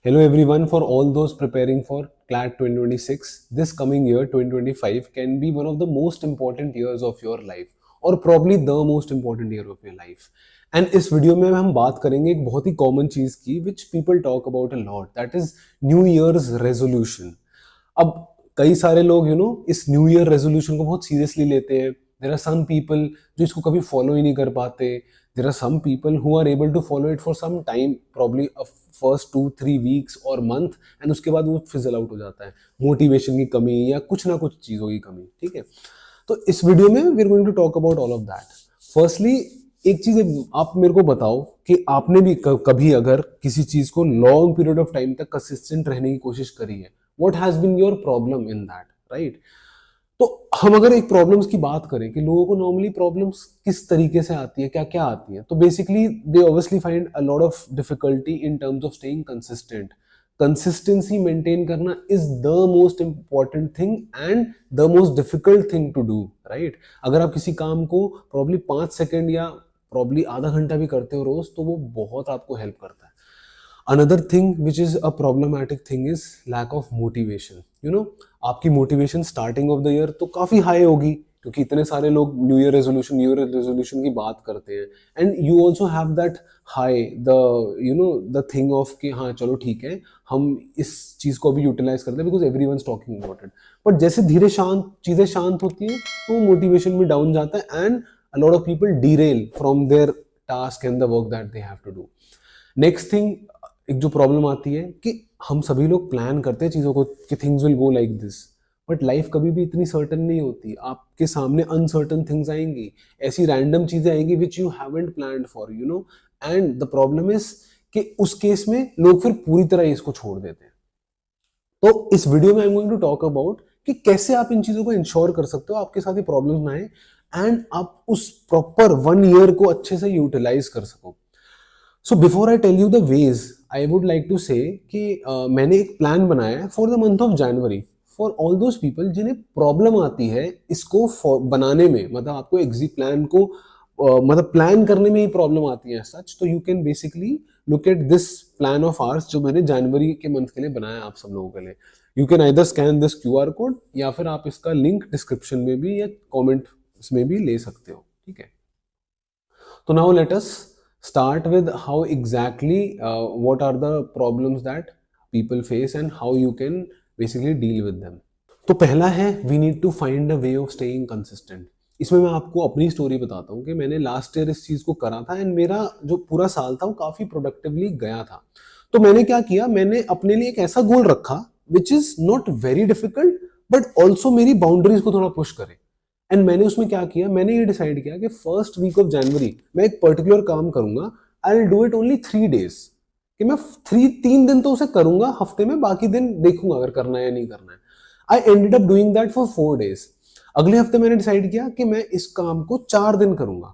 Hello everyone, for all those preparing for CLAT 2026, this coming year 2025 can be one of the most important years of your life or probably the most important year of your life. And इस video में हम बात करेंगे एक बहुत ही common चीज की which people talk about a lot, that is new years resolution. अब कई सारे लोग इस न्यू ईयर रेजोल्यूशन को बहुत सीरियसली लेते हैं. देर आर सम पीपल जो इसको कभी फॉलो ही नहीं कर पाते. There are some people who are able to follow it for some time, probably first 2-3 weeks और मंथ, एंड उसके बाद वो फिजल आउट हो जाता है. मोटिवेशन की कमी या कुछ ना कुछ चीज़ों की कमी. ठीक है, तो इस वीडियो में we are going to talk about all of that. Firstly एक चीज आप मेरे को बताओ कि आपने भी कभी अगर किसी चीज को लॉन्ग पीरियड ऑफ टाइम तक कंसिस्टेंट रहने की कोशिश करी है. What has been your problem in that, right? तो हम अगर एक प्रॉब्लम्स की बात करें कि लोगों को नॉर्मली प्रॉब्लम्स किस तरीके से आती है, क्या क्या आती है, तो basically they obviously find a lot of difficulty in terms of staying consistent. Consistency maintain करना is the most important thing and the most difficult thing to do, right? अगर आप किसी काम को प्रॉब्ली 5 सेकेंड या प्रॉब्ली आधा घंटा भी करते हो रोज, तो वो बहुत आपको हेल्प करता है. Another thing which is a problematic thing is lack of motivation. आपकी motivation starting of the year तो काफी हाई होगी क्योंकि इतने सारे लोग न्यू ईयर रेजोल्यूशन की बात करते हैं, and you also have that high the thing of कि हाँ चलो ठीक है, हम इस चीज को अभी यूटिलाइज करते हैं because every one talking about it. But जैसे धीरे चीजें शांत होती है तो मोटिवेशन भी डाउन जाता है, and a lot of people derail from their task and the work that they have to do. Next thing, एक जो प्रॉब्लम आती है कि हम सभी लोग प्लान करते हैं चीज़ों को कि things will go like this, but life कभी भी इतनी सर्टन नहीं होती. आपके सामने अनसर्टन थिंग्स आएंगी, ऐसी रैंडम चीज़ें आएंगी which you haven't planned for, and the problem is कि उस केस में लोग फिर पूरी तरह इसको छोड़ देते हैं. तो इस वीडियो में I am going to talk about कि कैसे आप इन चीज़ों को इंश्योर कर सकते हो आपके साथ ये प्रॉब्लम्स ना आए एंड आप उस प्रॉपर 1 ईयर को अच्छे से यूटिलाइज कर सको. So before I tell you the ways, I would like to say कि मैंने एक प्लान बनाया है for the month of January for all those people जिन्हें प्रॉब्लम आती है इसको बनाने में, मतलब आपको एग्जिट प्लान को मतलब प्लान करने में ही प्रॉब्लम आती है सच. तो you can basically look at this plan of hours जो मैंने जनवरी के मंथ के लिए बनाया आप सब लोगों के लिए. You can either scan this QR code या फिर आप इसका लिंक डिस्क्रिप्शन में भी या कॉमेंट में भी ले सकते हो. ठीक है, तो now let us start with how exactly what are the problems that people face and how you can basically deal with them. तो पहला है we need to find a way of staying consistent. इसमें मैं आपको अपनी story बताता हूँ कि मैंने लास्ट ईयर इस चीज़ को करा था एंड मेरा जो पूरा साल था वो काफ़ी प्रोडक्टिवली गया था. तो मैंने क्या किया, मैंने अपने लिए एक ऐसा गोल रखा which is not very difficult but also मेरी बाउंड्रीज को थोड़ा पुश करे. एंड मैंने उसमें क्या किया, मैंने ये डिसाइड किया कि फर्स्ट वीक ऑफ जनवरी मैं एक पर्टिकुलर काम करूंगा. I will do it only 3 days, कि मैं 3 दिन तो उसे करूंगा हफ्ते में, बाकी दिन देखूंगा अगर करना है या नहीं करना है. I ended up doing that for 4 days. अगले हफ्ते मैंने डिसाइड किया कि मैं इस काम को 4 दिन करूंगा,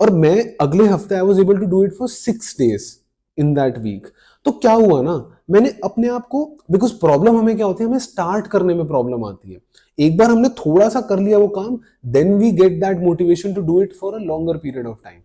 और मैं अगले हफ्ते I was able to do it for 6 days in that week. तो क्या हुआ ना, मैंने अपने आप को, बिकॉज प्रॉब्लम हमें क्या होती है, हमें स्टार्ट करने में प्रॉब्लम आती है. एक बार हमने थोड़ा सा कर लिया वो काम, then we get that motivation to do it for a longer period of time.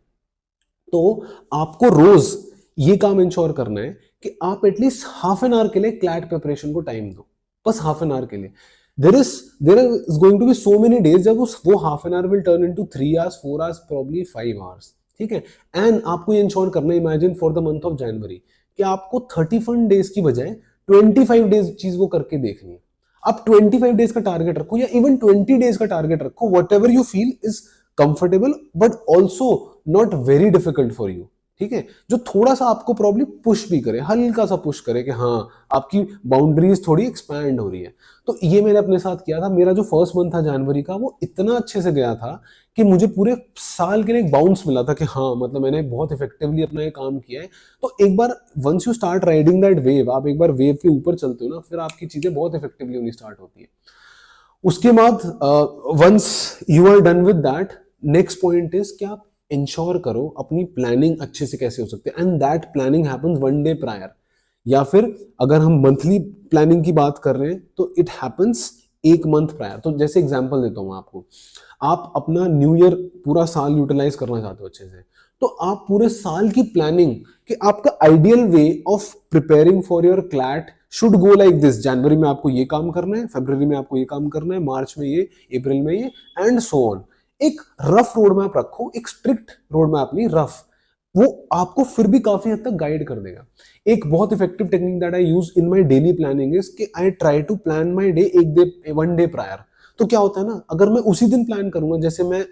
तो आपको रोज ये काम इंश्योर करना है कि आप एटलीस्ट हाफ एन आवर के लिए क्लैट प्रिपरेशन को टाइम दो, बस हाफ एन आवर के लिए. There is going to be so many days जब वो half an hour will turn into 3 hours, 4 hours, probably 5 hours. ठीक है, एंड आपको ये इंश्योर करना है, imagine for the month of जनवरी, कि आपको 31 डेज की बजाय 25 डेज चीज वो करके देखनी है. आप 25 डेज का टारगेट रखो या इवन 20 डेज का टारगेट रखो, what ever you feel is comfortable but also not very difficult for you. ठीक है, जो थोड़ा सा आपको प्रॉब्लम पुश भी करे, हल्का सा पुश करे कि हाँ आपकी बाउंड्रीज थोड़ी एक्सपैंड हो रही है. तो ये मैंने अपने साथ किया था. मेरा जो फर्स्ट मंथ था जनवरी का वो इतना अच्छे से गया था कि मुझे पूरे साल के लिए एक बाउंस मिला था कि हाँ मतलब मैंने बहुत इफेक्टिवली अपना ये काम किया है. तो एक बार once you start riding that wave, आप एक बार वेव के ऊपर चलते हो ना, फिर आपकी चीजें बहुत इफेक्टिवली होनी स्टार्ट होती है. उसके बाद once you are done with that, next point is कि आप इंश्योर करो अपनी प्लानिंग अच्छे से कैसे हो सकती है, and that planning happens 1 day prior, या फिर अगर हम मंथली प्लानिंग की बात कर रहे हैं तो इट हैपेंस 1 month प्रायर. तो जैसे एग्जांपल देता हूँ आपको, आप अपना न्यू ईयर पूरा साल यूटिलाइज करना चाहते हो अच्छे से, तो आप पूरे साल की प्लानिंग कि आपका ideal way of preparing for your CLAT should go like this. जनवरी में आपको ये काम करना है, फरवरी में आपको ये काम करना है, मार्च में ये, अप्रैल में ये, एंड सो ऑन। एक रफ रोड मैप रखो, एक स्ट्रिक्ट रोड मैप नहीं, रफ। वो आपको फिर भी काफी हद तक गाइड कर देगा। एक बहुत effective technique that I use in my daily planning is कि I try to plan my day एक डे, वन डे प्रायर। तो क्या होता है ना, अगर मैं उसी दिन प्लान करूंगा, जैसे मैं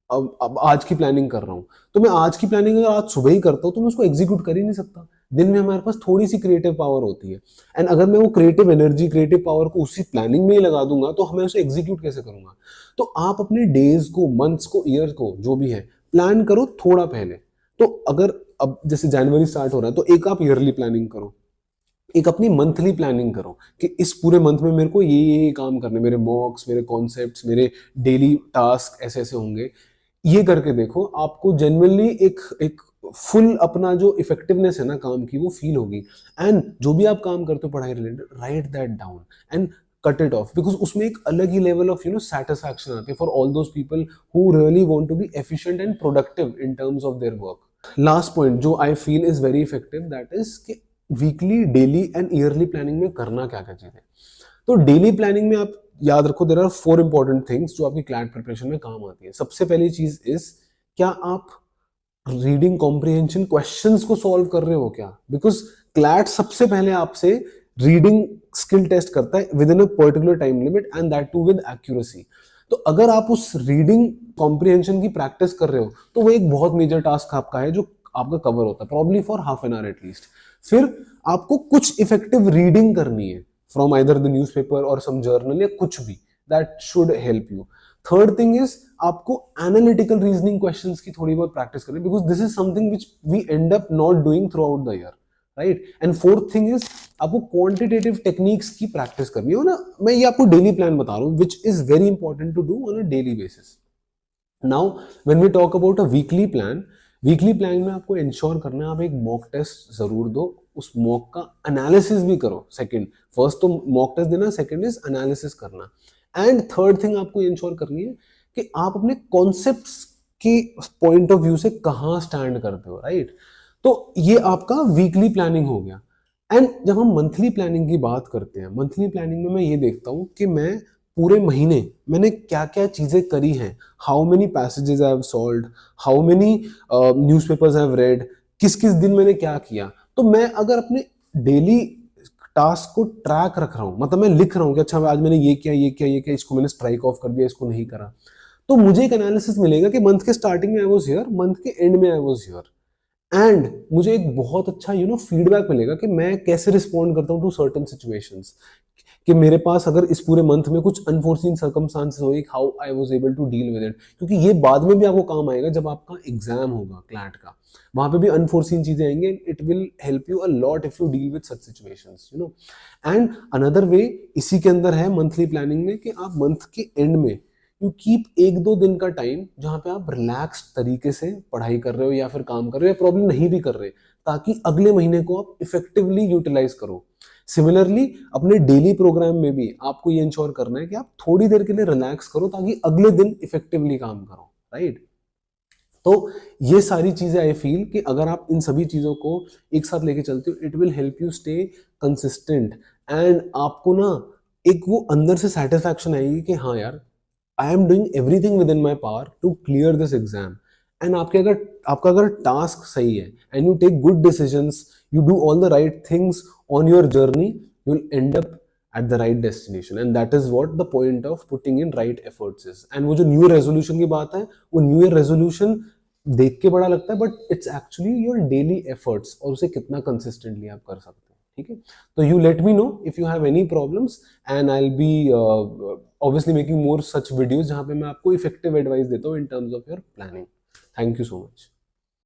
अब आज की प्लानिंग कर रहा हूं, तो मैं आज की प्लानिंग अगर आज सुबह ही करता हूं तो मैं उसको एग्जीक्यूट कर ही नहीं सकता। दिन में हमारे पास थोड़ी सी क्रिएटिव पावर होती है, एंड अगर मैं वो क्रिएटिव एनर्जी, क्रिएटिव पावर को उसी प्लानिंग में ही लगा दूंगा तो मैं उसे एग्जीक्यूट कैसे करूंगा। तो आप अपने डेज को, मंथ्स को, ईयर को, जो भी है, प्लान करो थोड़ा पहले। तो अगर अब जैसे जनवरी स्टार्ट हो रहा है तो एक आप ईयरली प्लानिंग करो, एक अपनी मंथली प्लानिंग करो कि इस पूरे मंथ में मेरे को ये काम करने, मेरे मॉक्स, मेरे कॉन्सेप्ट्स, मेरे डेली टास्क ऐसे ऐसे होंगे। ये करके देखो, आपको जेन्युइनली एक एक फुल अपना जो इफेक्टिवनेस है ना काम की, वो फील होगी। एंड जो भी आप काम करते हो पढ़ाई related, write that down and cut it off, because उसमें एक अलग ही लेवल ऑफ सेटिस्फैक्शन आती है for all those people who really want to be efficient and productive in terms of their work. Last point जो I feel is very effective, that is कि weekly, daily and yearly planning में करना क्या क्या चीजें। तो daily planning में आप याद रखो, देयर आर 4 इंपॉर्टेंट थिंग्स जो आपकी क्लैट प्रिपरेशन में काम आती है। सबसे पहली चीज इज, क्या आप रीडिंग कॉम्प्रिहेंशन क्वेश्चंस को सॉल्व कर रहे हो क्या? बिकॉज क्लैट सबसे पहले आपसे रीडिंग स्किल टेस्ट करता है within a particular time limit, and that too with accuracy. तो अगर आप उस रीडिंग कॉम्प्रिहेंशन की प्रैक्टिस कर रहे हो तो वो एक बहुत मेजर टास्क आपका है जो आपका कवर होता है, probably for half an our at least. फिर आपको कुछ इफेक्टिव रीडिंग करनी है फ्रॉम आइदर द न्यूज़पेपर और सम जर्नल या कुछ भी, that should help you. Third thing is, आपको एनालिटिकल रीजनिंग क्वेश्चंस की थोड़ी बहुत प्रैक्टिस करनी, because this is something which we end up not doing throughout the year, right. And fourth thing is, आपको quantitative techniques की practice करनी है ना। मैं ये आपको डेली प्लान बता रहा हूँ which is very important to do on a daily basis. Now when we talk about a weekly plan में आपको इंश्योर करना है आप एक मॉक टेस्ट जरूर दो, उस मॉक का एनालिसिस भी करो। सेकंड, फर्स्ट तो मॉक टेस्ट देना, सेकंड इज एनालिसिस करना, एंड थर्ड थिंग आपको इंश्योर करनी है कि आप अपने कॉन्सेप्ट्स के पॉइंट ऑफ व्यू से कहाँ स्टैंड करते हो, राइट। तो ये आपका वीकली प्लानिंग हो गया। एंड जब हम मंथली प्लानिंग की बात करते हैं, मंथली प्लानिंग में मैं ये देखता हूँ कि मैं पूरे महीने मैंने क्या क्या चीजें करी हैं, how many passages I have solved, how many newspapers I have read, किस किस दिन मैंने क्या किया। तो मैं अगर अपने डेली टास्क को ट्रैक रख रहा हूँ, मतलब मैं लिख रहा हूँ कि अच्छा आज मैंने ये किया, ये किया, ये किया, इसको मैंने स्ट्राइक ऑफ कर दिया, इसको नहीं करा, तो मुझे एक एनालिसिस मिलेगा कि मंथ के स्टार्टिंग में आई वाज हियर, मंथ के एंड में आई वाज हियर। एंड मुझे एक बहुत अच्छा फीडबैक मिलेगा कि मैं कैसे रिस्पॉन्ड करता हूँ टू सर्टेन सिचुएशंस, कि मेरे पास अगर इस पूरे मंथ में कुछ अनफोर्सीन सर्कमस्टांसेस हो, how I was able to deal with it. क्योंकि ये बाद में भी आपको काम आएगा जब आपका एग्जाम होगा क्लैट का, वहां पे भी अनफोर्सीन चीजें आएंगे, it will help you a lot if you deal with such situations, and another way इसी के अंदर है मंथली प्लानिंग में, कि आप मंथ के एंड में यू कीप एक दो दिन का टाइम जहां पे आप रिलैक्स तरीके से पढ़ाई कर रहे हो या फिर काम कर रहे हो या प्रॉब्लम नहीं भी कर रहे, ताकि अगले महीने को आप इफेक्टिवली यूटिलाइज करो। सिमिलरली अपने डेली प्रोग्राम में भी आपको ये इंश्योर करना है कि आप थोड़ी देर के लिए रिलैक्स करो ताकि अगले दिन इफेक्टिवली काम करो, राइट। तो ये सारी चीजें आई फील कि अगर आप इन सभी चीजों को एक साथ लेके चलते हो, it will help you stay consistent, and आपको ना एक वो अंदर से सेटिस्फैक्शन आएगी कि हाँ यार, I am doing everything within my power to clear this exam. And आपका अगर टास्क सही है and you take good decisions, you do all the right things on your journey, you will end up at the right destination, and that is what the point of putting in right efforts is. And वो जो new year resolution की बात है, वो new year resolution देख के बड़ा लगता है, but it's actually your daily efforts और उसे कितना कंसिस्टेंटली आप कर सकते हैं, ठीक है। तो you let me know if you have any problems, and I will be obviously making more such videos जहां पे मैं आपको इफेक्टिव एडवाइस देता हूँ इन terms of your planning. Thank you so much.